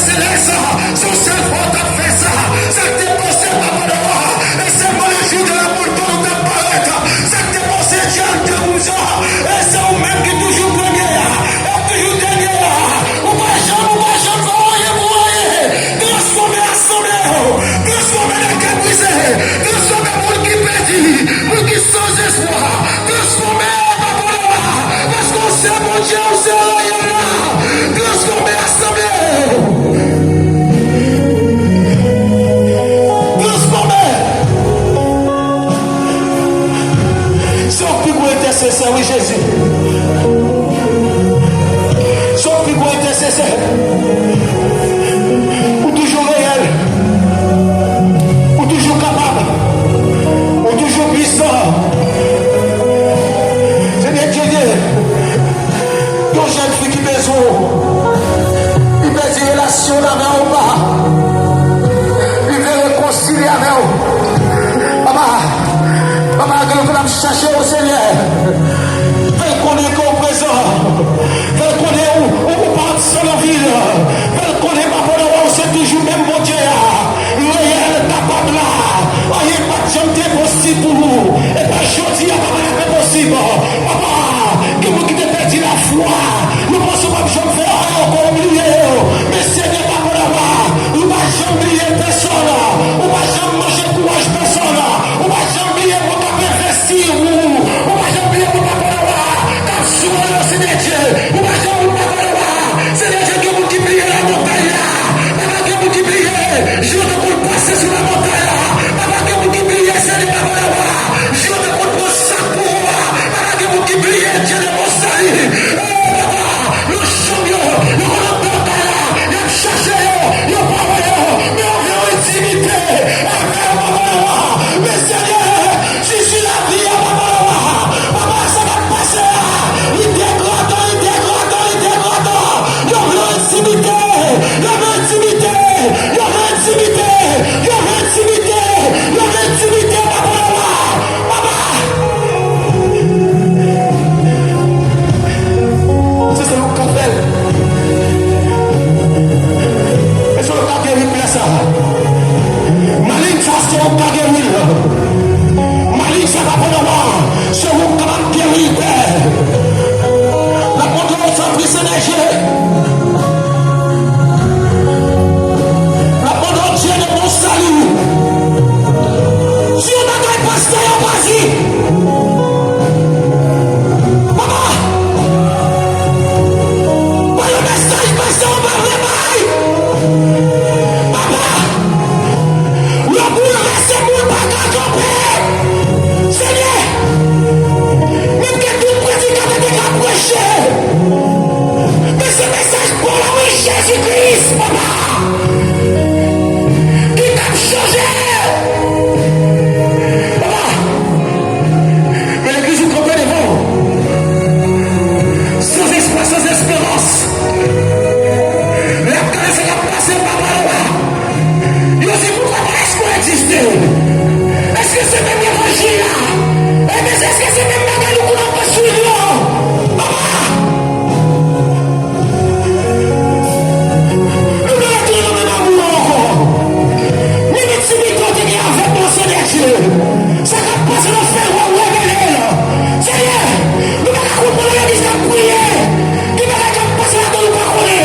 excelência, são seus votos a festa, você tem você para parar, esse é o malejinho de la portão da paleta, você tem você diante de um já, esse é o mesmo que tu julga ganhar, é o que julga ganhar, o baixão, vai, transformação meu, transforma na camisa, transforma por que pedi, por que são os esforços, transforma para parar, mas com o seu mundial, o seu lá, transformação meu. Intercessão em Jesus. Só ficou intercessão. O toujours réel. O toujours capable. O toujours puissant. Seigneur Dieu, ton jeune fille qui besoin. Il veut des relations avec ou pas. Il veut réconcilier avec vous. Papa, que nous allons chercher au Seigneur. Fais connaître qu'on présent. Fais connaître où part sur la ville. Fais connaître ma bonne voix, c'est toujours même bon Dieu. Réel, capable là. Il n'y a pas de jamais possible pour vous. Et pas choisi, il n'y a pas possible. Papa, que vous qui te perdu la foi. Nous pensons pas que je vais faire encore oublier. Mais Seigneur, ma bonne voix. Nous ne va jamais oublier personne. On ne va jamais manger courage personne. On ne va jamais oublier mon investir où. On va jamais oublier mon papa. Car souvent, Seigneur Dieu, on va jamais oublier mon papa. Seigneur Dieu, que vous qui brillez la montagne là. Papa, que vous qui brillez. Je te compte passer sur la montagne là. Papa, que vous qui brillez, Seigneur, papa. Je te compte pour ça pour moi. Papa, que vous qui brillez, Dieu de mon salut. Papa, le champion, le montagne là. Il a cherché, il a parlé, mais on vient intimité. Avec mon papa. Mais Seigneur, je suis la vie à papa. Papa, ça va passer. Il dégrade. Il y aura intimité. Papa. C'est ça le café. Et sur le café, il plaît ça. Maline, ça c'est un café. Maline, ça va pour moi. C'est un café. La contrôle sans prise énergie. La bonne Dieu de mon salut. Si on n'a qu'un pasteur, vas-y. Papa. Pas le message, pasteur, on va vraiment. Papa. Le boule reste boule, pas qu'à camper. Seigneur. Même que tout prédicateur est prêché. Mais ce message pour la Jésus-Christ, papa. Qui t'a changé. Papa. Mais l'église vous comprenez devant. Sans espoir, sans espérance. La grâce est passée par là. Il aussi pourquoi pas l'espoir exister. Est-ce que c'est même l'évangile là? Mais est-ce que c'est même la gueule qu'on n'a pas suivi? Papa. Ça va passer dans le fer, on va révéler là. Seigneur, nous allons comprendre l'église à prier. Nous allons passer là dans le parole.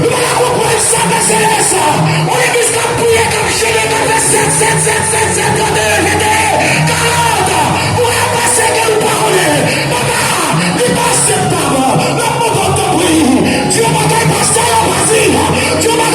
Nous allons comprendre ça, c'est ça. On l'église à prier comme chez les 7, 40. Pour passer que nous parole. Papa, il passe pas. La porte de prix. Dieu m'a fait passer à Brésil. Dieu m'a